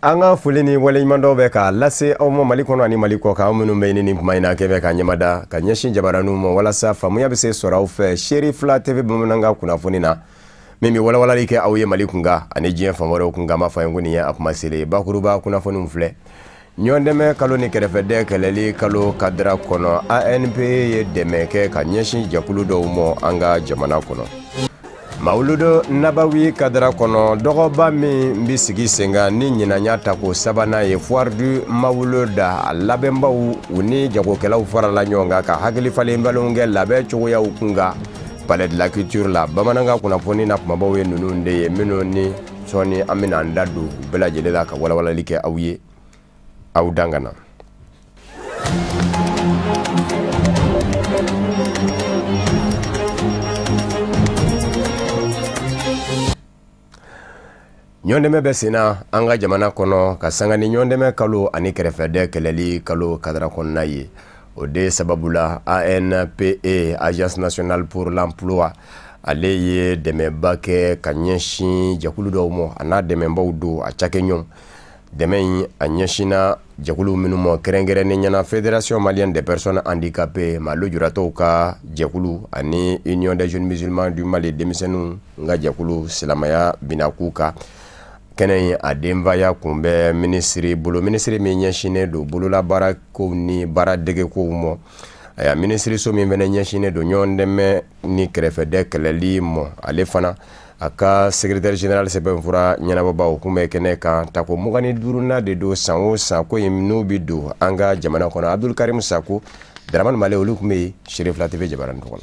Anga fulini wale imando be ka lase aw mo Mali kono ani Mali ko ka munu be ni kuma ina kebe ka nyamada ka nyeshin jabaranu mo wala sa famu ya be se sora u fe Sheriff la TV bamunanga kuna funina mimi wala like aw ye Mali kunga ani jien famoro kunga ma fa ngoni ya akuma sele bakuruba kuna fonu mfle nyondeme kalo ni kerefede keleli kalo kadra kono ANP ye demeke ka nyeshin jakulu do mo anga jamana kono Mauludo Nabawi kadra kono dogoba mi mbisigi senga ni nyinanya tako sabana ye foire du Mauluda labemba uni jagokela ufara la nyonga ka hakili fale mbalonge labe choya ukunga palais de la culture la bamananga kuna foni na kumabawe nununde ye minoni soni amina ndadu bela jelela ka wala like awiye au dangana Nyondeme besina anga jamana kono kasanga ni nyondeme kalo ani kerefede keleli kalo kadra konna ye ode sababula ANPE Agence Nationale pour l'Emploi aleye deme bake kanyeshi jakulu do mo ana deme mbawdo a chakenyon deme anyeshina jakulu minumo kerengere ni nyana Fédération Malienne des Personnes Handicapées malo jurato ka jakulu ani Union des Jeunes Musulmans du Mali demisenu nga jakulu silamaya binakuka kenen ademva ya kumbe ministry mi nyashine do bolo la bara ko ni bara dege ko mo aya ministry so mi vene nyashine do nyondeme ni krefede keleli mo alefana aka secrétaire général sebenfura nyana baba okume keneka tako mugani duruna de do sanwo sanko yimno bido anga jamana kono Abdul Karim Sako Draman Male olukume Sheriff la TV jabaran ko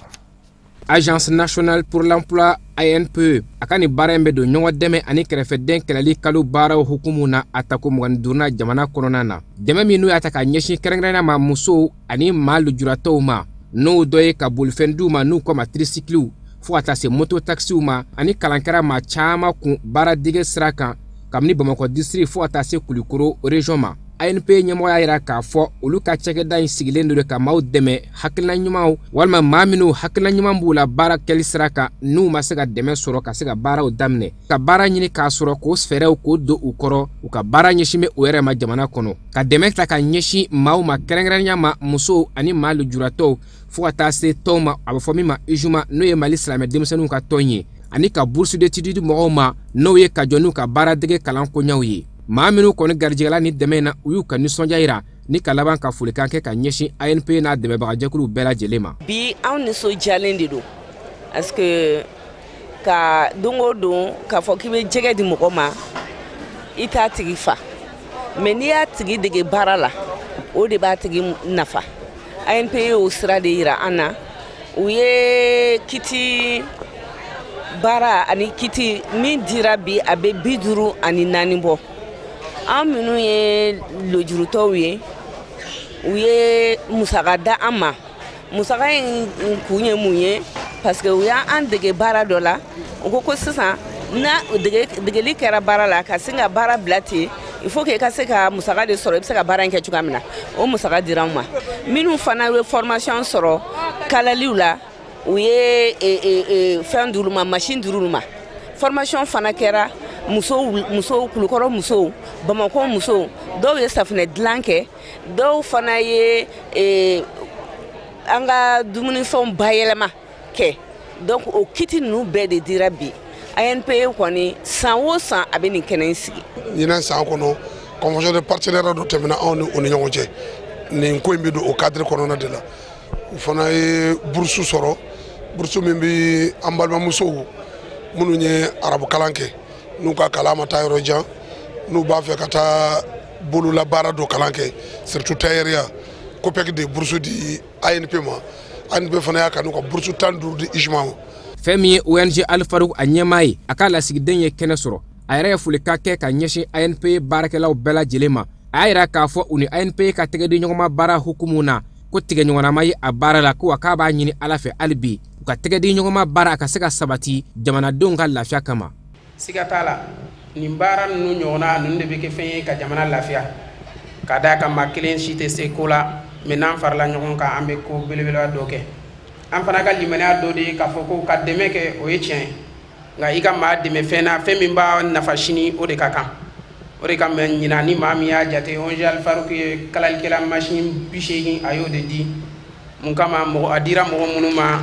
Agence nationale pour l'emploi ANPE akani barembe do nyonwa deme ani kerefeden kelali kalu bara hukumuna atako mugandurna jamana kononana deme minu ataka nyeshi kerengrena ma muso ani malu jurato ma no doye ka bulfendu ma nu ko ma tricycle fo atase moto taxi ma ani kalankara ma chama ku bara dige sraka kamni Bamako district fo atase kulikoro region ma ANP nyemoya ira ka fo olu ka cheke da insigilendo de ka maw deme hakilna nyumaw walma maminu hakilna nyumam bula bara kelisraka nu masega deme soro ka sega bara o damne ka bara nyini ka soro ko sfere ko do ukoro u ka bara nyeshime oere ma jamana kono ka deme ta ka nyeshi maw ma kerengrenya ma muso ani malu jurato fo atase toma abafomi ma ijuma no ye Mali islamé demsenu ka tonye ani ka bourse d'études mo ma no ye ka jonu ka bara dege kalan ko nyawye Maminu koni garjigala ni deme na uyu ka nisonja ira ni kalaban ka fulikan ke ka nyeshi ANP na deme baga jakulu bela jelema bi an niso jalendi do parce que ka dongo don ka fo kibe jege di moko ma ita tigi fa mais ni ya tigi dege barala o de ba tigi nafa ANP o sira de ira ana uye kiti bara ani kiti min dira bi abe biduru ani nani bo aminu ye lojuruto ye uye musagada ama musaga kunye munye parce que uya an dege bara dola ko sisa na dege likera bara la ka singa bara blati il faut que ka se ka musaga de soro se ka bara nke chukamina o musaga dirama minu fana formation soro kala liula uye fin duruma machine duruma formation fana kera muso kulukoro muso Bamako muso do ye safne dlanke do fana ye anga dumuni fon bayelema ke donc o kiti nu be de dirabi ANP koni sanwo san abeni kenensi yina san kono convention de partenariat do temina on ni nyonje ni ko mbi do au cadre kono na de la fana ye boursu soro boursu mbi ambalma muso munu nye arabu kalanke nuka kalama tayro jan nu ba fe kata bolu la bara do kalanke surtout tayeria ko pek de boursu di ANP ma ANP fana ya kanu ko boursu tandur di ijma femi ONG Alfarou anyamai akala sigdenye kenesoro ayra fulika ke ka nyeshi ANP barakelaw bela jelema ayra ka fo uni ANP ka tege di nyoma bara hukumuna ko tege nyona mai abara la ko akaba nyini alafe albi ka tege di nyoma bara ka sega sabati jamana donga lafia kama sigatala nimbara nu nyona nunde beke fenye ka jamana lafia kada ka makelen shite sekola menan farla nyon ka ambe ko belebela doke am fana ka limana do de ka foko ka demeke o ye tien nga ika ma deme fena femi ba nafa shini o de kaka o de kama ɲina ni maa min y'a jate onge Alfaruk ye kalalikɛla machine 80 a y'o de di mun kama a dira mɔgɔ minnu ma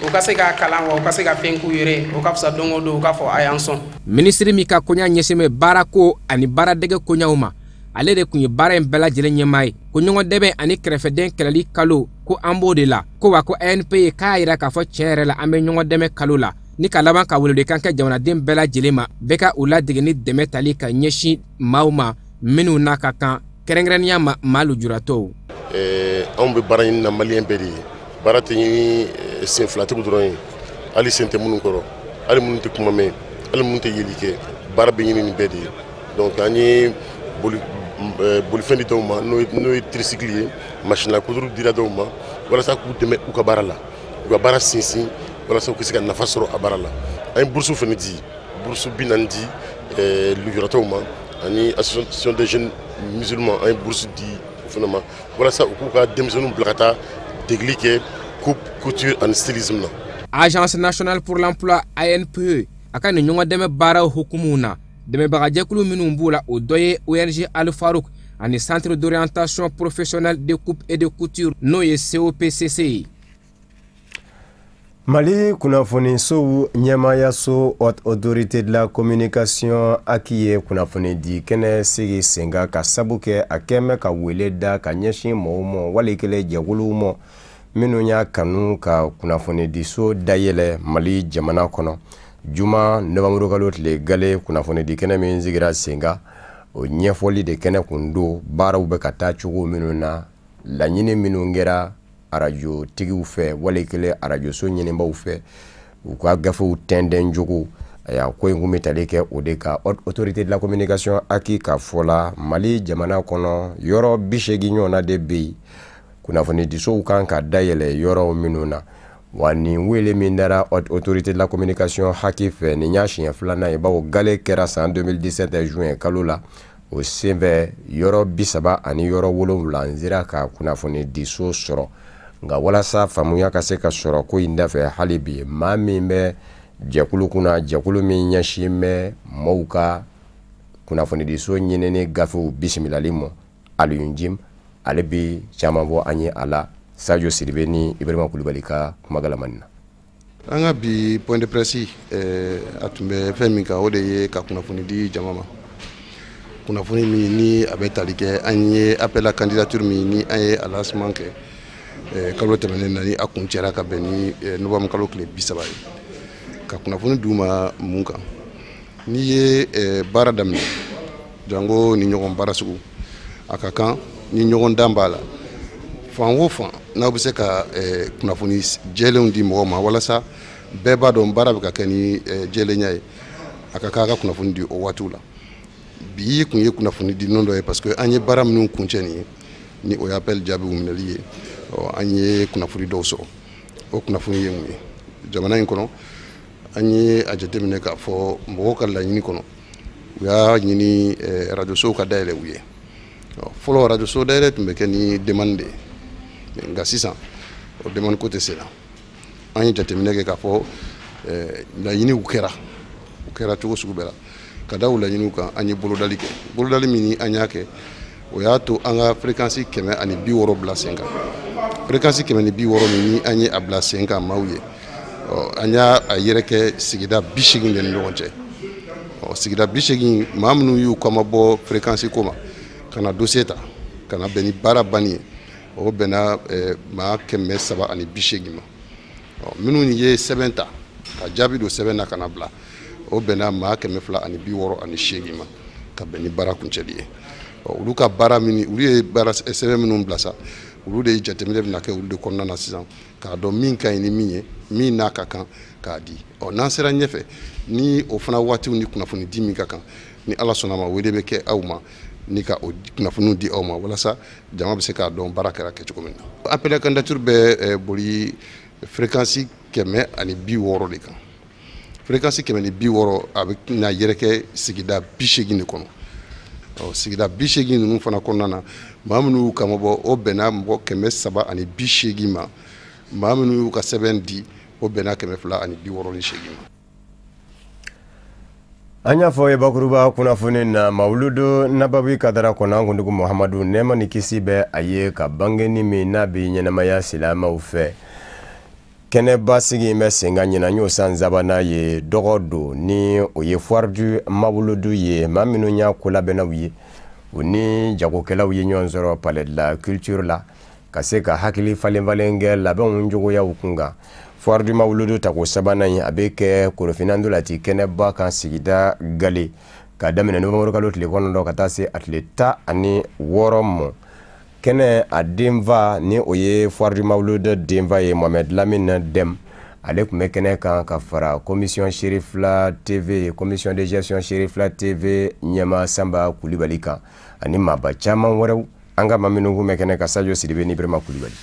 o ka se ka kalan wa o ka se ka fɛn k'u yɛrɛ o ka fisa don o don o ka fɔ a y'an sɔn. Ministre min ka koɲa ɲɛsin bɛ baara ko ani baaradege koɲaw ma ale de kun ye baara in bɛɛ lajɛlen ɲɛmaa ye ko ɲɔgɔn dɛmɛ ani kɛrɛfɛden kɛlɛli kalo ko an b'o de la ko wa ko ANP ye k'a yira k'a fɔ tiɲɛ yɛrɛ la an bɛ ɲɔgɔn dɛmɛ kalo la ni ka laban ka welewelekan kɛ jamanaden bɛɛ lajɛlen ma bɛɛ ka u ladege ni dɛmɛ tali ka ɲɛsin maaw ma minnu n'a ka kan kɛrɛnkɛrɛnnenya ma maa lujuratɔw. Anw bɛ baara ɲini na maliyɛn bɛɛ de ye baara tɛ ɲini sen filatigiw dɔrɔn ye hali sen tɛ minnu kɔrɔ hali minnu tɛ kuma mɛn hali minnu tɛ yeli kɛ baara bɛ ɲini nin bɛɛ de ye donc an ye bolifɛn di dɔw ma n'o ye tricycle ye machine la coudre dira dɔw ma walasa k'u dɛmɛ u ka baara la u ka baara sinsin walasa u ka se ka nafa sɔrɔ a baara la an ye bourse fana di bourse 40 di lujuratɔw ma ani association des jeunes musulmans an ye bourse di o fana ma walasa u k'u ka denmisɛnninw bila ka taa degeli kɛ coupe couture ani stylisme na. Agence nationale pour l'emploi ANPE a ka nin ɲɔgɔn dɛmɛ baaraw hukumu na dɛmɛbagajɛkulu minnu b'u la o dɔ ye ONG Alfaruk ani centre d'orientation professionnelle de coupe et de couture n'o ye COPCC ye. Mali kunnafonisow ɲɛmaayaso haute autorité de la communication aki ye kunnafoni di kɛnɛ sigi senga ka sabu kɛ a kɛmɛ ka wele da ka ɲɛsin mɔgɔw ma walikɛlɛ jɛkuluw ma minnu y'a kanu ka kunnafoni di so dayɛlɛ Mali jamana kɔnɔ juma novembre kalo tile gale kunnafoni di kɛnɛ min sigira senga o ɲɛfɔli de kɛnɛ kun do baaraw bɛ ka taa cogo minnu na laɲini minnu kɛra arajo tigiw fɛ walikɛlɛ arajo so ɲinibaw fɛ u ka gafew tɛndɛn jogo aya ko in kun bɛ tali kɛ o de ka autorité de la communication aki ka fɔla Mali jamana kɔnɔ yɔrɔ 80 ɲɔgɔnna de bɛ yen kunnafoni disow kan ka dayɛlɛ yɔrɔ minnu na wa nin wele min dara autorité de la communication haki fɛ nin y'a siɲɛ filanan ye bawo gale kɛra san 2017 juin kalo la o senfɛ yɔrɔ 30 ani yɔrɔ 7 nzira ka kunnafoni diso sɔrɔ nga walasa faamuya ka se ka sɔrɔ ko in dafɛ hali bi maa min bɛ jɛkulu kunna jɛkulu min ɲɛsin bɛ maaw ka kunnafoni diso ɲinini gafew bisimilali ma Alioune Jim ale bi caman bɔ an ye a la Sadio Sidibe ni Ibrahima Kulibali ka kumagalamani na. An ka bi point de presse a tun bɛ fɛn min kan o de ye ka kunnafoni di jama ma kunnafoni min ni a bɛ tali kɛ an ye appel à candidature min ni an ye a lancement kɛ kalo tɛmɛnen na ni a kun cɛra ka bɛn ni novembre kalo tile 30 ye ka kunnafoni d'u ma mun kan n'i ye baara daminɛ jango ni ɲɔgɔn baara sugu a ka kan ni ɲɔgɔn dan b'a la fan o fan n'aw bɛ se ka kunnafoni jɛlenw di mɔgɔw ma walasa bɛɛ b'a dɔn baara bɛ ka kɛ ni jɛlenya ye a ka kan a ka kunnafoni di o waatiw la bi kun ye kunnafoni di nɔ dɔ ye parce que an ye baara minnu kuncɛ nin ye ni o ye appel jaabiw minɛli ye an ye kunnafoni dɔw sɔrɔ o kunnafoni ye mun ye jamana in kɔnɔ an ye a jateminɛ k'a fɔ mɔgɔw ka laɲini kɔnɔ u y'a ɲini rajosow ka dayɛlɛ u ye fɔlɔ rajoso dayɛlɛ tun bɛ kɛ ni demande de ye nka sisan o demande ko tɛ se la an ye jateminɛ kɛ k'a fɔ laɲiniw kɛra cogo sugu bɛɛ la ka da o laɲiniw kan an ye bolodali kɛ bolodali min an y'a kɛ o y'a to an ka fréquence 160 bila sen kan fréquence 160 min ni an ye a bila sen kan maaw ye an y'a yɛrɛ kɛ sigida 80 de ni ɲɔgɔn cɛ sigida 80 maa minnu y'u kɔma bɔ fréquence ko ma ka na dossier ta ka na bɛn ni baara banni ye o bɛnna maa 380 ma minnu ye sɛbɛn ta ka jaabi don sɛbɛn na ka na bila o bɛnna maa 268 ma ka bɛn ni baara kuncɛli ye olu ka baara min olu ye baara sɛbɛn minnu bila sa olu de jateminɛ bɛna kɛ olu de kɔnɔna na sisan k'a dɔn min ka ɲi ni min ye min n'a ka kan k'a di n'an sera ɲɛfɛ ni o fana waatiw ni kunnafoni di min ka kan ni ala sɔnna ma wele bɛ kɛ aw ma ni ka o kunnafoniw di aw ma walasa jama bɛ se k'a dɔn baara kɛra kɛcogo min na appel à candidature bɛ boli fréquence 160 de kan fréquence 160 a bɛ na yɛrɛkɛ sigida 80 de kɔnɔ sigida 80 ninnu fana kɔnɔna na maa minnu y'u kama bɔ o bɛnna mɔgɔ 380 ma maa minnu y'u ka sɛbɛn di o bɛnna 268 ma. Anya fo ye bakuruba kunnafoni na Mauludu Nabawi kadara kona ngundugu Muhammadu nema ni kisi be aye ka bangeni min na bi ɲɛnamaya silamaw fɛ kɛnɛba sigi bɛ senga ɲina ɲo san zabana ye dɔgɔ do ni o ye foire du Mauludu ye maa minnu y'a ko labɛnnaw ye u ni jagokɛlaw ye ɲɔgɔn sɔrɔ palais de la culture la ka se ka hakili falen kɛ labɛnw cogoyaw kunkan. Foire du Mauludu tako sabanan ye a bɛ kɛ Korofinando la ti kɛnɛba kan sigida Gale ka daminɛ Novembre kalo tile kɔnɔntɔn ka taa se a tile 16 mɔ. Kɛnɛ a denfa ni o ye Foire du Mauludu denfa ye Mohamed Lamine Dem ale tun bɛ kɛnɛ kan ka fara commission Sherifla TV commission de gestion Sherifla TV ɲɛma Samba Kulibali kan ani maaba caman wɛrɛw an ka maa minnu kun bɛ kɛnɛ ka Sadio Sidibe ni Ibrahima Kulibali.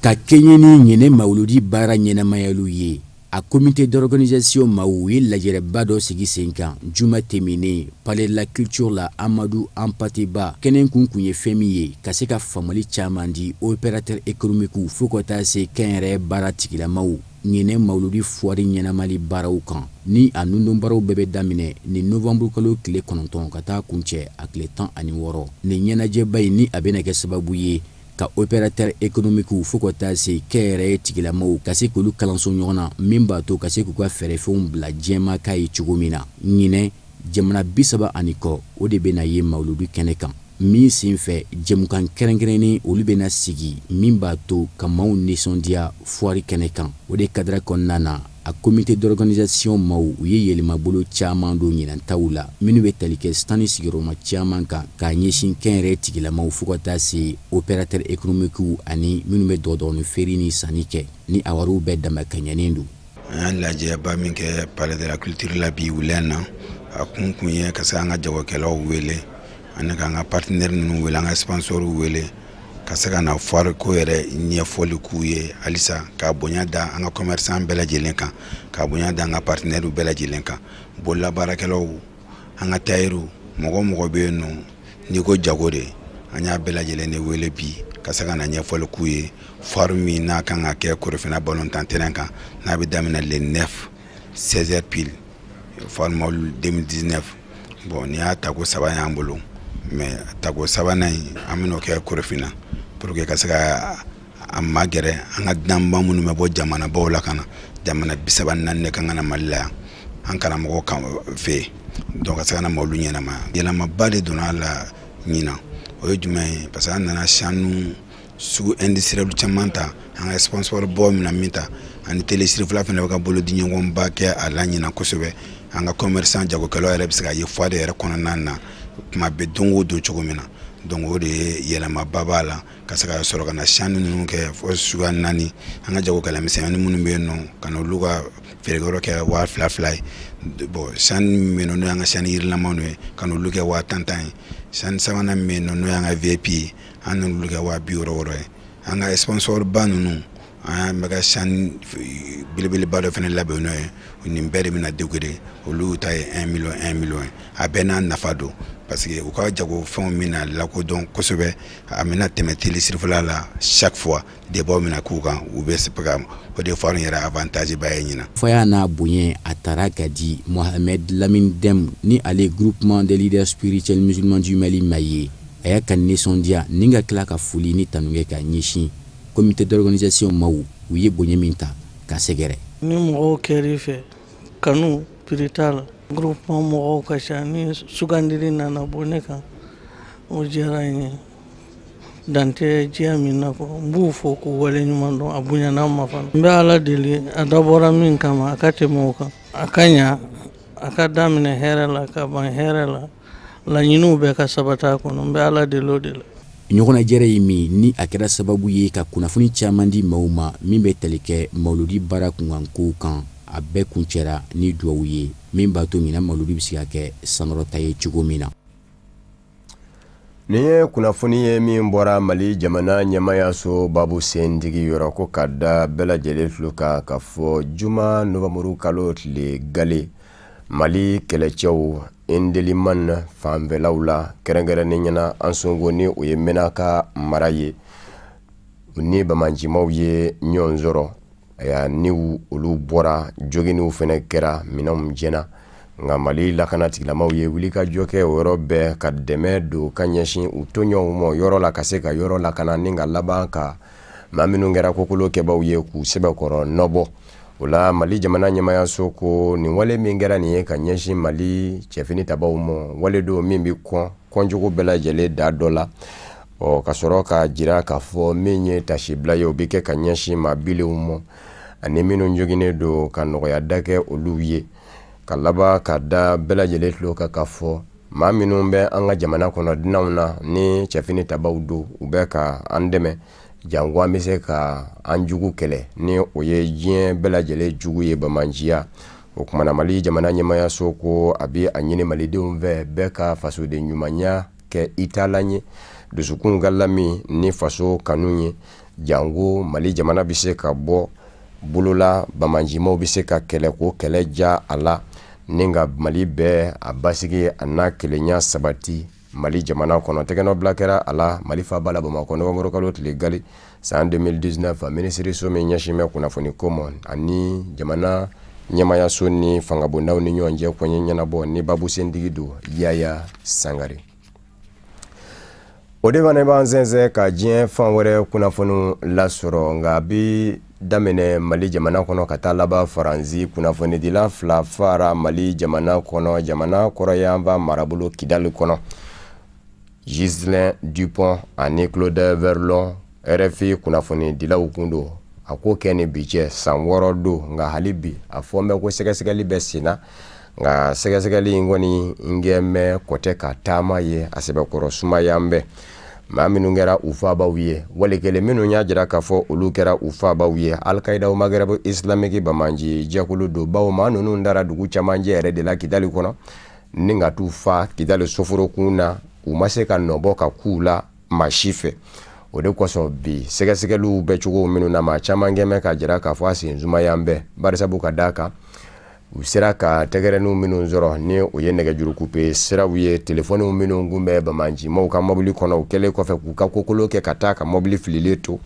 Ka kenyeni nyene Mauludi bara ɲɛnamayalu ye a comité d'organisation mawu ye lajɛrɛba dɔ sigi sen kan juma tɛmɛnen palais de la culture la Amadou Ampateba kɛnɛ kun ye fɛn min ye ka se ka famali caman di opérateur économique fo ka taa se kɛnyɛrɛ baara tigilamaw ɲinɛ Mauludi foire ɲɛnamali baaraw kan ni a nundon baaraw bɛɛ bɛ daminɛ ni novembre kalo tile 9 ka taa kuncɛ a tile 16 ni ɲɛnajɛba in ni a bɛna kɛ sababu ye ka opérateur économique fo ka taa se kɛyɛrɛ tigilamaw ka se k'olu kalanso ɲɔgɔn na min b'a to ka se k'u ka fɛɛrɛfɛnw bila jɛma k'a ye cogo min na ɲinɛ jamana 30 kɔ o de bɛna ye Mauludu kɛnɛ kan min sen fɛ jɛmukan kɛrɛnkɛrɛnnen olu bɛna sigi min b'a to ka maaw nisɔndiya foire kɛnɛ kan o de kadira kɔnɔna na a comité d'organisation maw u ye yɛlɛmabolo caman don ɲinantaw la minnu bɛ tali kɛ stani sigiyɔrɔma caman kan k'a ɲɛsin kɛnyɛrɛ tigilamaw fo ka taa se opérateur économique ani minnu bɛ dɔgɔdɔgɔnin feere ni sanni kɛ ni a wariw bɛɛ dama ka ɲanen don. An y'a lajɛba min kɛ palais de la culture la bi wulɛn na a kun ye ka se an ka jagokɛlaw wele ani k'an ka partenaire ninnu wele an ka sponsorw wele ka se ka na foire ko yɛrɛ ɲɛfɔli k'u ye halisa k'a bonya da an ka commerçant bɛɛ lajɛlen kan k'a bonya da an ka partenaire bɛɛ lajɛlen kan bololabaarakɛlaw an ka tailleur mɔgɔ bɛ yen nɔ n'i ko jago de an y'a bɛɛ lajɛlen de wele bi ka se ka na ɲɛfɔli k'u ye foire min n'a kan ka kɛ Korofina ballontan terrain kan n'a bɛ daminɛ le 9 16h pile foire Mauludu 2019 bon ni y'a tako saba y'an bolo mais tako sabanan in an bɛn'o kɛ Korofina pour que ka se ka a magɛrɛ an ka danba minnu bɛ bɔ jamanabaw la ka na jamana 34 de kan ka na Mali la yan an karamɔgɔ kan fɛ donc ka se ka na Mauludu ɲɛnama yɛlɛmaba de donna a la ɲinan o ye jumɛn ye parce que an nana sanu sugu industriel caman ta an ka sponsor bɔ mina min ta ani télé Sirifila fana bɛ ka bolo di ɲɔgɔnba kɛ a la ɲinan kosɛbɛ an ka commerçant jagokɛlaw yɛrɛ bɛ se ka ye foire yɛrɛ kɔnɔna na kuma bɛ don o don cogo min na donc o de ye yɛlɛmaba b'a la ka se ka sɔrɔ ka na sanu ninnu kɛ fo suguya 4 an ka jagokɛla misɛnnin minnu bɛ yen nɔ ka na olu ka feerekɛyɔrɔ kɛ 2000 ye bon sanu min bɛ yen nɔ n'o y'an ka sanu yirilamaw ye ka n'olu kɛ 1010 ye sanu sabanan min bɛ yen nɔ n'o y'an ka VIP ye an n'olu kɛ 60 ye an ka sponsor ba ninnu an bɛ ka sanu belebeleba dɔ fana labɛn n'o ye nin bɛɛ de bɛna décorer olu ta ye 1 million a bɛɛ n'a nafa don parce que u ka jago fɛnw mina lakodɔn kosɛbɛ a mina tɛmɛ télé Sirifila la chaque fois débat mina k'u kan u bɛ se ka o de foire yɛrɛ avantage ba ye ɲina foya n'a bonya a taara ka di Mohamed Lamine Dem ni ale groupement des leaders spirituels musulmans du Mali ma ye a y'a ka nisɔndiya ni ka tila ka foli ni tanukɛ ka ɲɛsin comité d'organisation maw u ye bonya min ta ka sɛgɛrɛ ni mɔgɔw kɛr'i fɛ kanu pirita la groupement mɔgɔw ka ca ni sugandili nana bɔ ne kan o diyara n ye dante diya min na kɔ n b'u fɔ k'u wale ɲuman dɔn a bonyana ma fana n bɛ ala deli a dabɔra min kama a ka tɛmɛ o kan a ka ɲa a ka daminɛ hɛrɛ la ka ban hɛrɛ la laɲiniw bɛɛ ka sabata kɔnɔ n bɛ ala deli o de la ɲɔgɔnnajɛrɛ ye min ni a kɛra sababu ye ka kunnafoni caman di maaw ma min bɛ tali kɛ Mauludi baara kunkankow kan a bɛɛ kuncɛra ni duwawu ye min b'a to ɲina Mauludi bɛ se ka kɛ sankɔrɔta ye cogo min na. Nin ye kunnafoni ye min bɔra Mali jamana ɲɛmayaso Babu Sentigi yɔrɔ ko ka da bɛɛ lajɛlen tulo kan ka fɔ juma novembre kalo tile Gale Mali kɛlɛcɛw Indeliman fanfɛlaw la kɛrɛnkɛrɛnnen ɲɛna an sɔngo ni o ye Menaka mara ye ni Bamanjimaw ye ɲɔgɔn sɔrɔ ni olu bɔra joginiw fɛnɛ kɛra minɛnw jɛna nga Mali lakana tigilamaw ye wuli ka jɔ kɛ o yɔrɔ bɛɛ ka dɛmɛ don ka ɲɛsin u toɲɔgɔnw ma yɔrɔ la ka se ka yɔrɔ lakana ni ka laban ka maa minnu kɛra kokolo kɛbaw ye k'u sɛbɛkɔrɔ nɔbɔ. O la Mali jamana ɲɛmayaso ko nin wale min kɛra nin ye ka ɲɛsin Mali cɛfini tabaw ma wale don min bi kɔnjogo bɛɛ lajɛlen da dɔ la ka sɔrɔ ka jira k'a fɔ min ye tasibila ye o bi kɛ ka ɲɛsin maa bilenw ma ani minnu joginen don ka nɔgɔya da kɛ olu ye ka laban ka da bɛɛ lajɛlen tulo kan k'a fɔ maa minnu bɛ an ka jamana kɔnɔ dunanw na ni cɛfini tabaw don u bɛ ka an dɛmɛ jango an bɛ se ka an jugu kɛlɛ ni o ye diɲɛ bɛɛ lajɛlen jugu ye bamanjiya. O kumana Mali jamana ɲɛmayaso ko a bi a ɲini malidenw fɛ bɛɛ ka fasoden ɲumanya kɛ italan ye dusukun ka lami ni faso kanu ye jango Mali jamana bɛ se ka bɔ bolola bamanjimaw bɛ se ka kɛlɛ ko kɛlɛ ja a la ni ka Mali bɛɛ a basigi a n'a kelenya sabati Mali jamana kɔnɔ. Tɛgɛnɔ bila kɛra a la Mali faaba la Bamakɔ nɔgɔnkɔrɔ kalo tile gali san 2019 minisiriso min ɲɛsin bɛ kunnafoni ko ma ani jamana ɲɛmayaso ni fangabondaw ni ɲɔgɔn cɛ kɔɲɛ ɲɛnabɔ ni babu sentigi don Yaya Sangare. O de fana b'an sɛnsɛn ka diɲɛ fan wɛrɛ kunnafoni lasɔrɔ nka bi daminɛ Mali jamana kɔnɔ ka taa laban Faransi kunnafonidila fila fara Mali jamana kɔnɔ jamana kɔrɔyanfa marabolo Kidali kɔnɔ. Ghislain Dupont ani Claude Verlon RFI kunnafonidilaw kun don a ko kɛ ni bi cɛ san 6 don nka hali bi a fɔ bɛ ko sɛgɛsɛgɛli bɛ senna nka sɛgɛsɛgɛli in kɔni ngɛmɛ kɔtɛ ka taama ye a sɛbɛkɔrɔ sumaya bɛ maa minnu kɛra u fabaw ye walikelen minnu y'a jira k'a fɔ olu kɛra u fabaw ye Al-Qaida Maghreb Islamique bamanji jɛkulu don bawo maa ninnu dara dugu camancɛ yɛrɛ de la Kidali kɔnɔ ni ka t'u fa Kidali soforokun na u ma se ka nɔbɔ ka k'u la maa si fɛ. O de kosɔn bi sɛgɛsɛgɛliw bɛ cogo minnu na maa caman kɛmɛ ka jira k'a fɔ a sen zumaya bɛ barisabu ka d'a kan u sera ka tɛgɛrɛniw minnu sɔrɔ ni o ye nɛgɛjuru coupe siraw ye telefoniw minnu kun bɛ bamanjimaw ka mobili kɔnɔ u kɛlen kɔfɛ k'u ka kokolo kɛ ka taa ka mobili fililen to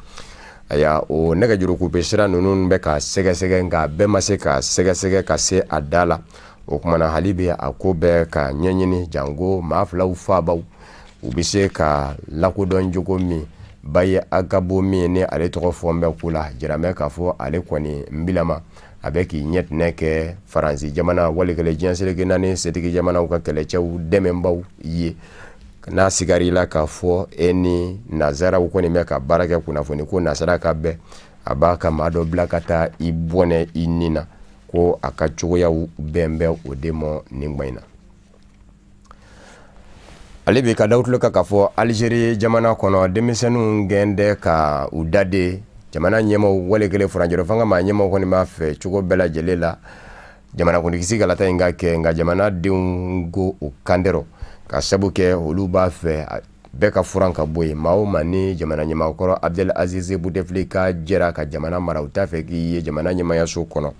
aya o nɛgɛjuru coupe sira ninnu bɛ ka sɛgɛsɛgɛ nka bɛɛ ma se ka sɛgɛsɛgɛ ka se a da la. O kumana hali bi a ko bɛɛ ka ɲɛɲini jango maa filaw fabaw u bɛ se ka lakodɔn jogo min Baye Agabo min ni ale tɔgɔ fɔ bɛ ko la jiramɛ k'a fɔ ale kɔni nbilama a bɛ k'i ɲɛtinɛ kɛ Faransi jamana walikɛlen diɲɛ seleke naani setigi jamanaw ka kɛlɛcɛw dɛmɛbaw ye n'a sigari la k'a fɔ e ni nazaraw kɔni bɛ ka baara kɛ kunnafoni ko nasara ka bɛɛ a b'a ka maa dɔ bila ka taa i bɔnɛ i ni na ko a ka cogoyaw bɛn bɛ o de ma nin gba in na. Ale bi ka dawutulo ka fɔ Algérie jamana kɔnɔ denmisɛnninw gɛndɛ ka u dade jamana ɲɛmaw walikelen furanjɛrɛ fanga maa ɲɛmaw kɔni b'a fɛ cogo bɛɛ lajɛlen la jamana kuntigi galata in ka kɛ nka jamanadenw go u kandɛrɔ ka sabu kɛ olu b'a fɛ bɛɛ ka furan ka bɔ yen maa o maa ni jamana ɲɛmaakɔrɔ Abdel Aziz Bouteflika jɛra ka jamana mara u t'a fɛ k'i ye jamana ɲɛmayaso kɔnɔ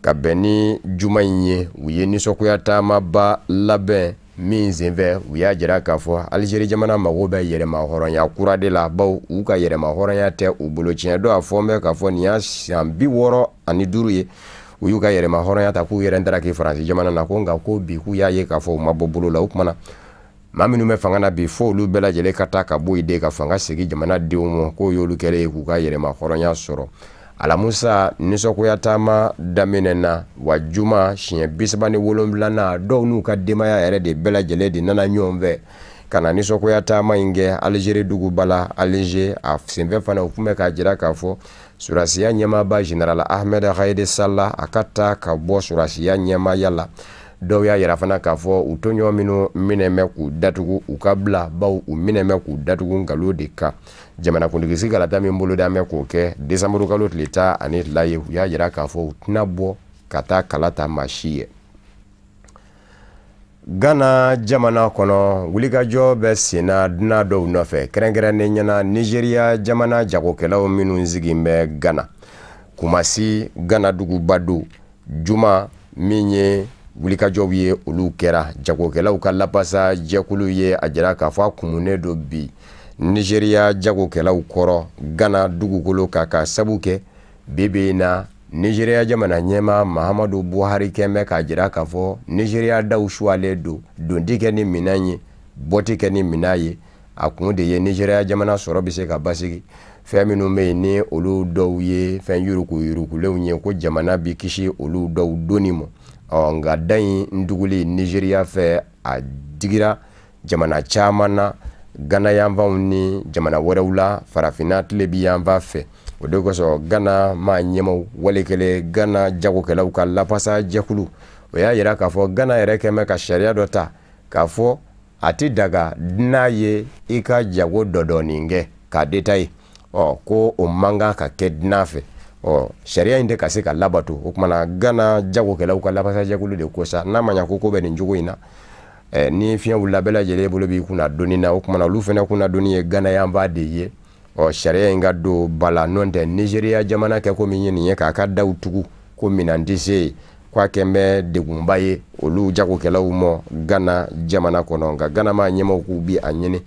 ka bɛn ni juma in ye u ye nisɔngoya taamaba labɛn min senfɛ u y'a jira k'a fɔ Algérie jamana mago bɛ yɛrɛma hɔrɔnya kura de la bawo u ka yɛrɛma hɔrɔnya tɛ u bolo tiɲɛ dɔ a fɔ bɛ k'a fɔ nin y'a san 65 ye u y'u ka yɛrɛma hɔrɔnya ta k'u yɛrɛ ndaraki Faransi jamana na ko nka ko bi k'u y'a ye k'a fɔ u ma bɔ bolo la o kumana maa minnu bɛ fanga na bi fo olu bɛɛ lajɛlen ka taa ka bɔ yen ka fanga segin jamanadenw ma k'o y'olu kɛlen ye k'u ka yɛrɛma hɔrɔnya sɔrɔ. Alamusa nisɔngoya taama daminɛna wa juma siɲɛ 37 dɔw n'u ka denbaya yɛrɛ de bɛɛ lajɛlen de nana ɲɔgɔn fɛ ka na nisɔngoya taama in kɛ Algérie duguba la Alger a senfɛ fana u tun bɛ k'a jira k'a fɔ surasiya ɲɛmaaba Général Ahmed Gaïdé Sall a ka taa ka bɔ surasiya ɲɛmaaya la dɔw y'a yira fana k'a fɔ u tɔɲɔgɔn minnu minɛ bɛ k'u datugu u ka bila baw u minɛ bɛ k'u datugu nkalon de kan jamana kuntigi galata min bolo da mɛ k'o kɛ décembre kalo tile 12 ye u y'a jira k'a fɔ u tɛna bɔ ka taa kala ta maa si ye. Ghana jamana kɔnɔ wulikajɔ bɛ senna dunan dɔw nɔfɛ kɛrɛnkɛrɛnnen ɲɛna Nigeria jamana jagokɛlaw minnu sigilen bɛ Ghana Kumasi Ghana duguba don juma min ye wulikajɔw ye olu kɛra jagokɛlaw ka lapasa jɛkulu ye a jira k'a fɔ a kumunen don bi Nigeria jagokɛlaw kɔrɔ Ghana dugukolo ka sabu kɛ bibi na Nigeria jamana ɲɛma Mahamadu Buhari kɛmɛ ka jira k'a fɔ Nigeria daw suwalen don dondi kɛ ni minan ye bɔti kɛ ni minan ye a kun de ye Nigeria jamana sɔrɔ bɛ se ka basigi fɛn minnu bɛ yen ni olu dɔw ye fɛn yurukulenw ye ko jamana bi kisi olu dɔw doni ma nka da in nduguli Nigeria fɛ a digira jamana caman na Ghana yanfanw ni jamana wɛrɛw la farafinna tile bi yanfa fɛ o de kosɔn Ghana maa ɲɛmaw walekele Ghana jagokɛlaw ka lapasa jɛkulu o y'a yira k'a fɔ Ghana yɛrɛ kɛmɛ ka sariya dɔ ta k'a fɔ a ti daga n'a ye i ka jago dɔdɔnin kɛ k'a détailler ko o man kan ka kɛ dinan fɛ sariya in de ka se ka labato o kumana Ghana jagokɛlaw ka lapasa jɛkulu de ko sa n'a ma ɲa ko bɛ nin cogo in na ni fiɲɛ wulila bɛɛ lajɛlen bolo b'i kunna doni na o kumana olu fɛnɛ kunna doni ye Ghana yanfa de ye sariya in ka don bala n'o tɛ Nigeria jamana kɛ ko min ye nin ye k'a ka daw tugu ko minan tɛ se k'a kɛ bɛ degunba ye olu jagokɛlaw ma Ghana jamana kɔnɔ nka Ghana maa ɲɛmaw k'u bi a ɲini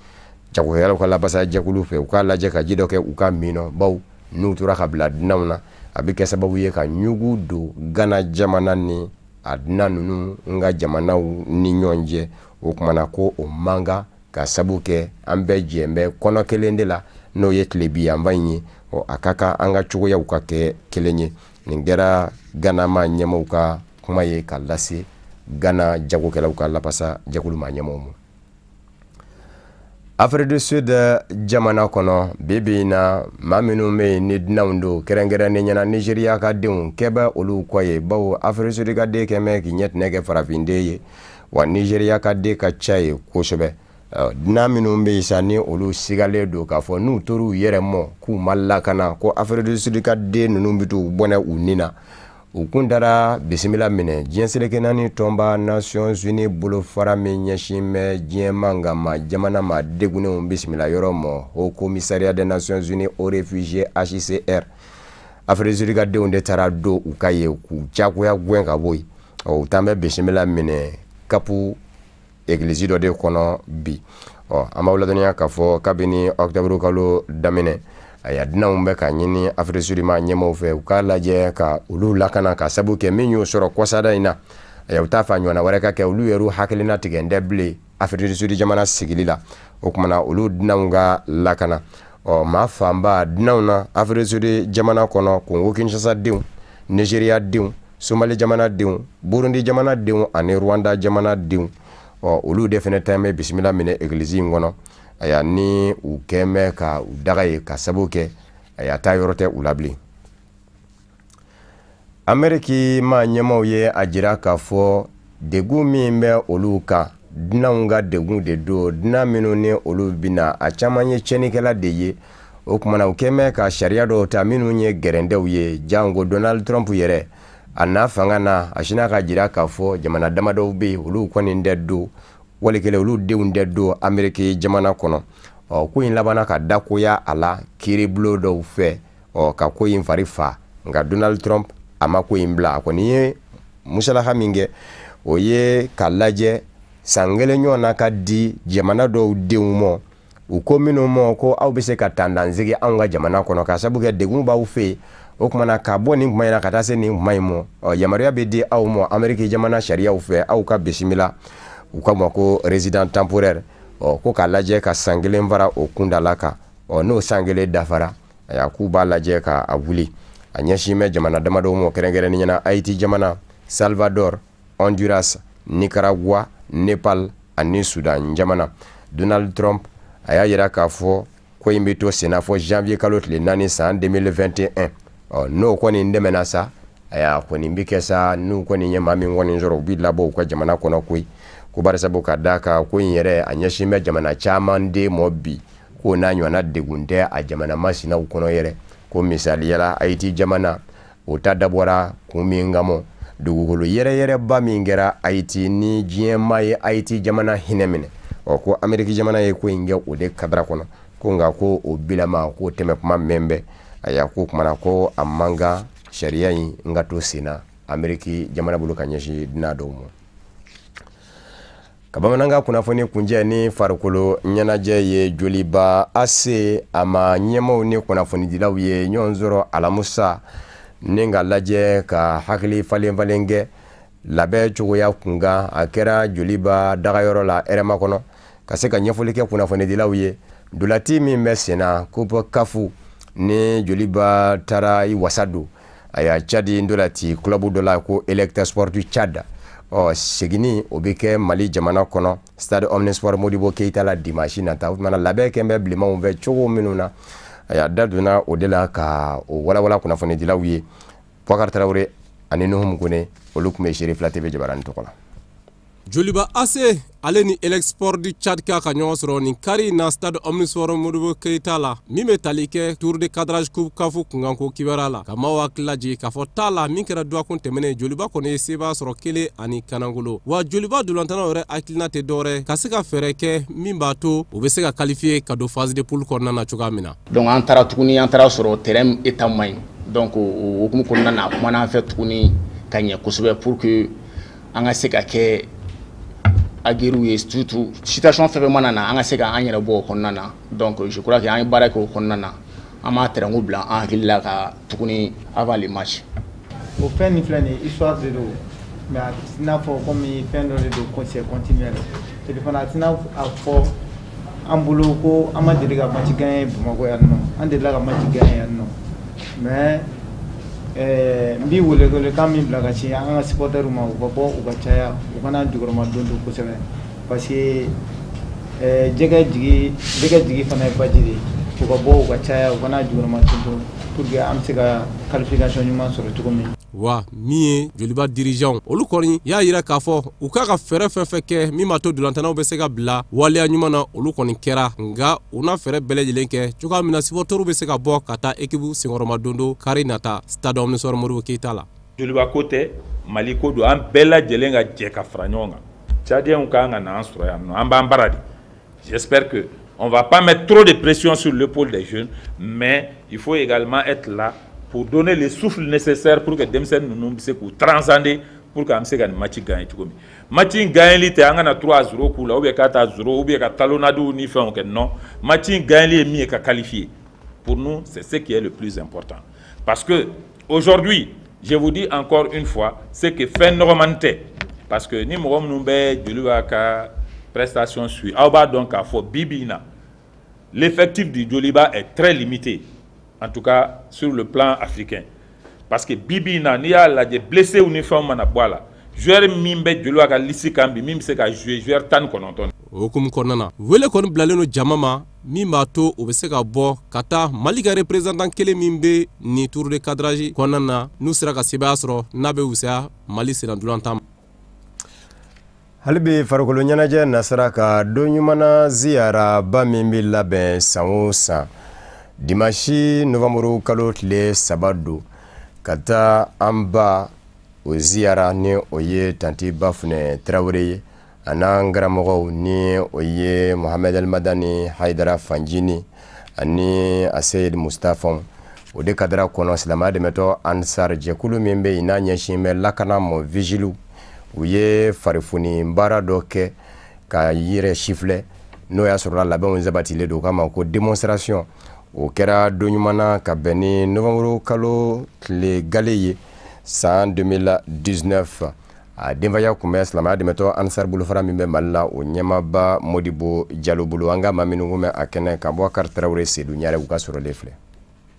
jagokɛlaw ka lapasa jɛkulu fɛ u k'a lajɛ ka ji dɔ kɛ u ka minɔ baw n'u tora ka bila dunanw na a bɛ kɛ sababu ye ka ɲugu don Ghana jamana ni a dunan ninnu nga jamanaw ni ɲɔgɔn cɛ o kumana ko o manga ka sabu kɛ an bɛɛ jɛn bɛ kɔnɔ kelen de la n'o ye tile bi yanfa in ye a ka kan an ka cogoyaw ka kɛ kelen ye nin kɛra Ghana maa ɲɛmaw ka kuma ye ka lase Ghana jagokɛlaw ka lapasa jɛkulu maa ɲɛmaw ma. Afrique du Sud jamana kɔnɔ bibi na maa minnu bɛ yen ni dunanw don kɛrɛnkɛrɛnnen ɲɛna Nigeria ka denw kɛbɛ olu kɔ ye bawo Afrique du Sud ka den kɛmɛ k'i ɲɛtinɛ kɛ farafinden ye wa Nigeria ka den ka ca ye kosɛbɛ dunan minnu bɛ yen sa ni olu sigalen don k'a fɔ n'u tor'u yɛrɛ mɔ k'u ma lakana ko Afrique du Sud ka den ninnu bɛ t'u bɔnɛ u ni na u kun taara bisimila minɛ diɲɛ seleke naani tɔnba Nations Unies bolo fara min ɲɛsin bɛ diɲɛ manga ma jamana ma degunenw bisimila yɔrɔ ma Haut Commissariat des Nations Unies aux réfugiés HCR Afrique du Sud ka denw de taara don u ka ye k'u jagoya gɛn ka bɔ yen u t'an bɛ bisimila minɛ kapu église dɔ de kɔnɔ bi an b'aw ladɔnniya k'a fɔ kabini octobre kalo daminɛ a ya dunanw bɛ ka ɲini Afrique du Sud maa ɲɛmaw fɛ u k'a lajɛ ka olu lakana ka sabu kɛ min y'o sɔrɔ kɔsada in na u t'a fɛ a ɲɔgɔnna wɛrɛ ka kɛ olu yɛrɛ hakilina tigɛ n tɛ bilen Afrique du Sud jamana sigili la o kumana olu dunanw ka lakana maa fanba dunanw na Afrique du Sud jamana kɔnɔ Congo Kinshasa denw Nigeria denw Somali jamana denw Burundi jamana denw ani Rwanda jamana denw olu de fɛnɛ tɛmɛ bisimila minɛ église in kɔnɔ aya ni u kɛmɛ ka u daga ye ka sabu kɛ aya ta yɔrɔ tɛ u la bilen Amérique maa ɲɛmaw ye a jira k'a fɔ degun min bɛ olu kan dunanw ka degun de don dunan minnu ni olu bina a caman ye cɛnikɛla de ye o kumana u kɛmɛ ka sariya dɔw ta minnu ye gɛrɛndɛw ye jango Donald Trump yɛrɛ a n'a fanga na a sina ka jira k'a fɔ jamana damadɔw bɛ yen olu kɔni tɛ don walikele olu denw tɛ don Amérique jamana kɔnɔ ko in labana ka dakoya a la kiiribulon dɔw fɛ ka ko in fari fa nka Donald Trump a ma ko in bila a kɔni ye musalaha min kɛ o ye ka lajɛ san kelen ɲɔgɔn na ka di jamana dɔw denw ma u ko minnu ma ko aw bɛ se ka tandansigi anw ka jamana kɔnɔ ka sabu kɛ degun b'aw fɛ yen o kumana ka bɔ nin kuma in na ka taa se nin kuma in ma yamaruya bɛ di aw ma Amérique jamana sariyaw fɛ aw ka bisimila u ka ma ko résident temporaire ko k'a lajɛ ka san kelen fara o kundala kan n'o san kelen dafara k'u b'a lajɛ ka a wuli a ɲɛsin bɛ jamana damadɔw ma kɛrɛnkɛrɛnnen ɲɛna Haïti jamana Salvador Honduras Nicaragua Nepal ani Sudan jamana Donald Trump a y'a yira k'a fɔ ko in bɛ to sen na fɔ janvier kalo tile 4 san 2021 n'o kɔni dɛmɛna sa aya kɔni bɛ kɛ sa n'u kɔni ye maa min kɔni sɔrɔ u bɛ labɔ u ka jamana kɔnɔ koyi ko barisabu ka da kan ko in yɛrɛ a ɲɛsin bɛ jamana caman de mɔ bi ko n'a ɲɔgɔnna degun tɛ a jamana masinaw kɔnɔ yɛrɛ ko misaliyala Haïti jamana o ta dabɔra kun min kama dugukolo yɛrɛyɛrɛba min kɛra Haïti ni diɲɛmaa ye Haïti jamana hinɛ minɛ ko Amérique jamana ye ko in kɛ o de kadara kɔnɔ ko nka ko o bilama ko tɛmɛ kuma mɛn bɛ a y'a ko kumana ko a man kan sariya in n ka to sen na Amérique jamana bolo ka ɲɛsin dunan dɔw ma ka bamanankan kunnafoni kuncɛ ni farikolo ɲɛnajɛ ye joliba ase a ma ɲɛmaw ni kunnafonidilaw ye ɲɔgɔn sɔrɔ alamusa ni ka lajɛ ka hakili falen kɛ labɛn cogoya kunkan a kɛra joliba dagayɔrɔ la hɛrɛma kɔnɔ ka se ka ɲɛfɔli kɛ kunnafonidilaw ye dolati min bɛ senna Coupe CAF ni joliba taara i wasa don a y'a Tchadi dolati club dɔ la ko Electa Sport du Tchad segini o bɛ kɛ Mali jamana kɔnɔ Stade Omnisport Modibo Keita la dimanche nata o tumana labɛn kɛ bɛ bilenmanw fɛ cogo minnu na a y'a da donna o de la ka o walawala kunnafonidilaw ye Boubacar Traoré ani Nuhu Mukone olu tun bɛ Chérif la TV Jabarani tɔgɔ la. Joliba AC ale ni Elecsport du Tchad ka ɲɔgɔn sɔrɔ nin kari na Stade Omnisport Modibo Keita la min bɛ tali kɛ Tour de cadrage Coupe CAF kunkanko kibaruya la ka maaw hakili lajigin k'a fɔ t'a la min kɛra duwakun tɛmɛnen Joliba kɔni ye sebaya sɔrɔ 1 ani kanangolo wa Joliba dolantanaw yɛrɛ hakilina tɛ dɔwɛrɛ ka se ka fɛɛrɛ kɛ min b'a to u bɛ se ka qualifier ka don phase de poule kɔnɔna na cogoya min na. Donc an taara sɔrɔ terrain état man ɲi donc o hukumu kɔnɔna na a kumana an fɛ tuguni ka ɲɛ kosɛbɛ pour que an ka se ka kɛ aguerriw ye surtout situation fɛn fɛn mana na an ka se ka an yɛrɛ bɔ o kɔnɔna na donc je crois que an ye baara kɛ o kɔnɔna na an b'a terrain ko bila an hakili la ka tuguni avant les matchs. O fɛn nin filɛ nin ye histoire de don mais a tɛ n'a fɔ komi fɛn dɔ de don c'est continuel et fana a tɛ n'a fɔ an bolo ko an ma deli ka match gagner Bamakɔ yan nɔ an delila ka match gagner yan nɔ mais n b'i wele kan min bila ka ci an ka supporters ma u ka bɔ u ka caya u kana jukɔrɔma don kosɛbɛ parce que jɛgɛ jigi fana ye baji de ye u ka bɔ u ka caya u kana jukɔrɔma don pour que an bɛ se ka qualification ɲuman sɔrɔ cogo min. wa min ye Joliba dirigeant olu kɔni y'a yira k'a fɔ u k'a ka fɛɛrɛ fɛn fɛn kɛ min b'a to dolantanaw bɛ se ka bila waleya ɲuman na olu kɔni kɛra nka u na fɛɛrɛ bɛɛ lajɛlen kɛ cogoya min na supporters bɛ se ka bɔ ka taa équipe senkɔrɔma don kari nata Stade Omnisport Modibo Keita la. Joliba ko tɛ Mali ko don an bɛɛ lajɛlen ka jɛ ka fara ɲɔgɔn kan Tchadiens kan ka na an sɔrɔ yan nɔ an b'an bara de j'espère que on va pas mettre trop de pression sur l'épaule des jeunes mais il faut également être là pour donner les souffles nécessaires pour que denmisɛnnin ninnu bɛ se k'u transcender pour que an bɛ se ka nin match gagner cogo min match in gagneli tɛ an kana 3-0 k'u la ou bien ka taa 0 ou bien ka talonnades ni fɛnw kɛ non match in gagneli ye min ye ka qualifier pour nous c'est ce qui est le plus important parce que aujourd'hui je vous dis encore une fois c'est que fɛn nɔgɔmani tɛ parce que ni mɔgɔ minnu bɛ Joliba ka prestation suit aw b'a dɔn k'a fɔ bi bi in na l'effectif du Joliba est très limité en tout cas sur le plan africain parce que bibi na n'i y'a lajɛ blessé ou ni fɛnw mana bɔ a la joueur min bɛ Joliba ka liste kan bi min bɛ se ka jouer joueur 19. o hukumu kɔnɔna na wele kɔni bilalen don jama ma min b'a to o bɛ se ka bɔ ka taa Mali ka représentant kelen min bɛ nin tour de cadrage kɔnɔna na n'u sera ka sebaya sɔrɔ n'a bɛ wusaya Mali sennadolantan ma. hali bi farikolo ɲɛnajɛ nasara ka don ɲumana ziyaraba min bɛ labɛn san o san dimanche novembre kalo tile 3 don ka taa an ba o ziyara ni o ye tanti Bafune Traoré ye a n'an karamɔgɔw ni o ye Mohamed El Madani Haidara Fanjini ani Aseyid Mustafa o de kadara kɔnɔ silamɛya dɛmɛtɔ Ansar jɛkulu min bɛ yen n'a ɲɛsin bɛ lakana mɔ vigile u ye farifoni baara dɔ kɛ ka yɛrɛ sifilɛ n'o y'a sɔrɔ labɛnw sabatilen don kama ko démonstration o kɛra don ɲumana ka bɛn ni novembre kalo tile gale ye san 2019 a denbaya kun bɛ silamɛya dɛmɛtɔ Ansar bolofara min bɛ Mali la o ɲɛmaaba Modibo Jalo bolo an ka maa minnu kun bɛ a kɛnɛ ka Boubacar Traoré Seydou Ɲare u ka sɔrɔlen filɛ.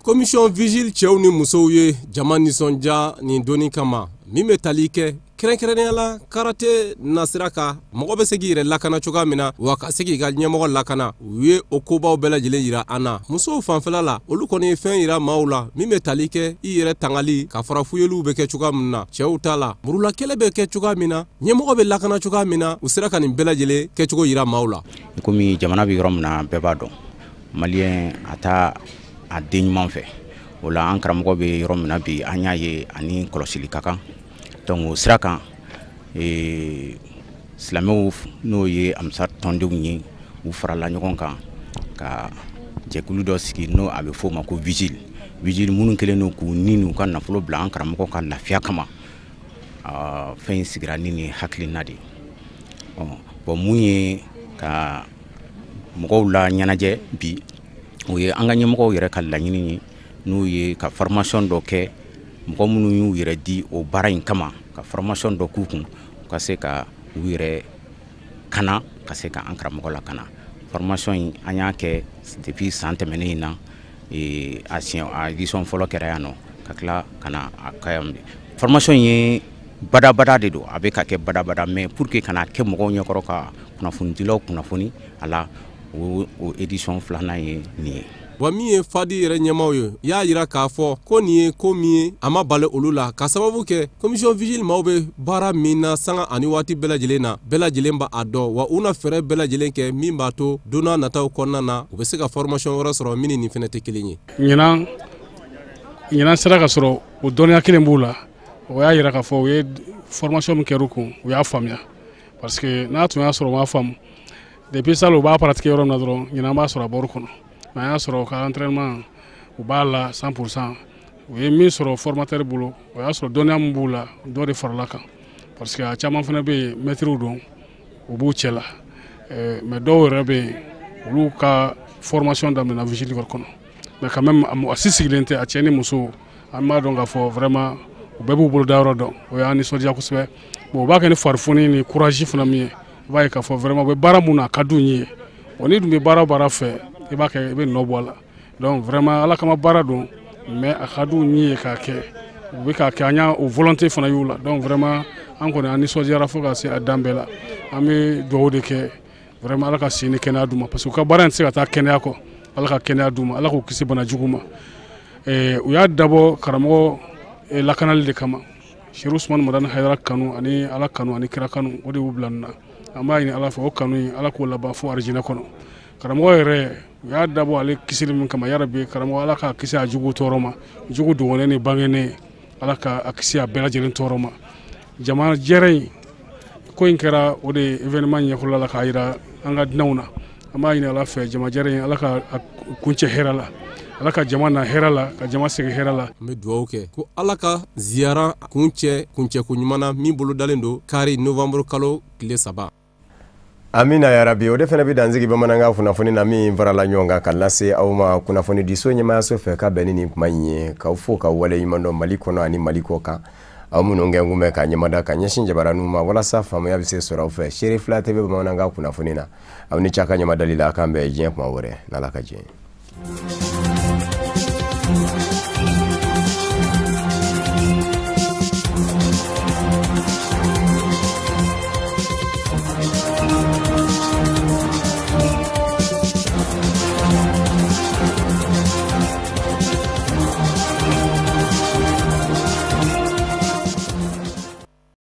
Commission vigile cɛw ni musow ye jama nisɔndiya nin donni kama min bɛ tali kɛ kɛrɛnkɛrɛnnenya la karate nasira kan mɔgɔ bɛ se k'i yɛrɛ lakana cogoya min na wa ka se k'i ka ɲɛmɔgɔ lakana u ye o kobaw bɛɛ lajɛlen yira an na musow fanfɛla la olu kɔni ye fɛn yira maaw la min bɛ tali kɛ i yɛrɛ tangali ka fara fuyeliw bɛ kɛ cogoya min na cɛw ta la murula kɛlɛ bɛ kɛ cogoya min na ɲɛmɔgɔ bɛ lakana cogoya min na u sera ka nin bɛɛ lajɛlen kɛcogo yira maaw la. Komi jamana bɛ yɔrɔ min na bɛɛ b'a dɔn maliyɛn a taa a den ɲuman fɛ o la an karamɔgɔ bɛ yɔrɔ min na bi an y'a ye ani kɔlɔsili ka kan donc o sira kan silamɛw n'o ye amisa tɔndenw ye u farala ɲɔgɔn kan ka jɛkulu dɔ sigi n'o a bɛ fɔ o ma ko vigile minnu kɛlen don k'u ni n'u ka nafolo bila an karamɔgɔ ka lafiya kama fɛn in sigira ni nin hakilina de bon mun ye ka mɔgɔw la ɲɛnajɛ bi o ye an ka ɲɛmɔgɔw yɛrɛ ka laɲini ye n'o ye ka formation dɔ kɛ mɔgɔ minnu y'u yɛrɛ di o baara in kama ka formation dɔ k'u kun ka se ka u yɛrɛ kana ka se ka an karamɔgɔ la kana formation in an y'a kɛ depuis san tɛmɛnen in na a édition fɔlɔ kɛra yan nɔ ka tila ka na a ka yan formation ye badabada de don a bɛ ka kɛ badabada mais pour que kana kɛ mɔgɔw ɲɛkɔrɔ ka kunnafonidilaw kunnafoni a la o édition filanan ye nin ye. Wa min ye fadi yɛrɛ ɲɛmaw ye y'a yira k'a fɔ ko nin ye ko min ye a ma bali olu la ka sababu kɛ commission vigile maaw bɛ baara min na sanga ani waati bɛɛ lajɛlen na bɛɛ lajɛlen b'a dɔn wa u na fɛɛrɛ bɛɛ lajɛlen kɛ min b'a to don n'a nataw kɔnɔna na u bɛ se ka formation wɛrɛ sɔrɔ min ni nin fɛnɛ tɛ kelen ye. ɲinan sera ka sɔrɔ o dɔnniya kelen b'u la o y'a yira k'a fɔ u ye formation min kɛra u kun u y'a faamuya parce que n'a tun y'a sɔrɔ u m'a faamu depuis ça u b'a pratiquer yɔrɔ min na dɔrɔn ɲinan b'a sɔrɔ a bɔr'u kɔnɔ. Mais y'a sɔrɔ ka entraînement u b'a la 100% u ye min sɔrɔ formateur bolo o y'a sɔrɔ dɔnniya min b'u la dɔ de farala kan parce que a caman fana bɛ yen maîtriw don u b'u cɛ la mais dɔw yɛrɛ bɛ yen olu ka formation daminɛna vigile kɔnɔ mais quand même a si sigilen tɛ a cɛ ni muso an b'a dɔn k'a fɔ vraiment u bɛɛ b'u bolo da yɔrɔ dɔn o y'an nisɔndiya kosɛbɛ bon u b'a kɛ ni farifoni ni courage fana min ye i b'a ye k'a fɔ vraiment u bɛ baara mun na a ka d'u ye bon ni dun bɛ baara o baara fɛ i b'a kɛ i bɛ nɔ bɔ a la donc vraiment ala kama baara don mais a ka d'u ye k'a kɛ u bɛ k'a kɛ an y'a o volonté fana y'u la donc vraiment an kɔni an nisɔndiyara fo ka se a dan bɛɛ la an bɛ dugawu de kɛ vraiment ala ka si ni kɛnɛya d'u ma parce que u ka baara in tɛ se ka taa kɛnɛya kɔ ala ka kɛnɛya d'u ma ala k'u kisi bana jugu ma u y'a dabɔ karamɔgɔ lakanali de kama Cheikh Ousmane Madani Hayidara kanu ani ala kanu ani kira kanu o de y'u bila nin na an b'a ɲini ala fɛ o kanu in ala k'o laban fo arijinɛ kɔnɔ karamɔgɔ yɛrɛ u y'a dabɔ ale kisili min kama yarabi karamɔgɔ ala ka kisi a jugu tɔɔrɔ ma jugu dogolen ni bangenen ala ka a kisi a bɛɛ lajɛlen tɔɔrɔ ma jama jɛrɛ in ko in kɛra o de événement ɲɛfɔlɔ la k'a yira an ka dinɛw na an b'a ɲini ala fɛ jama jɛrɛ in ala ka kuncɛ hɛrɛ la ala ka jama na hɛrɛ la ka jama segin hɛrɛ la an bɛ dugawu kɛ ko ala ka ziyara kuncɛko ɲuman na min bolo dalen don kari novembre kalo tile 3. Amina yarabi o de fana bɛ danzigi bamanankan kunnafoni na min farala ɲɔgɔn kan ka lase aw ma kunnafoni diso ɲɛmaayaso fɛ ka bɛn ni kuma in ye k'aw fo ka wale ɲuman dɔn Mali kɔnɔ ani Mali kɔ kan aw minnu kɛ kun bɛ ka ɲɛmada ka ɲɛsin jabaraniw ma walasa faamuya bɛ se sɔrɔ aw fɛ Seri Fila TV bamanankan kunnafoni na aw ni ca ka ɲɛmadali la k'an bɛn diɲɛ kuma wɛrɛ n'Ala ka jɛ ye.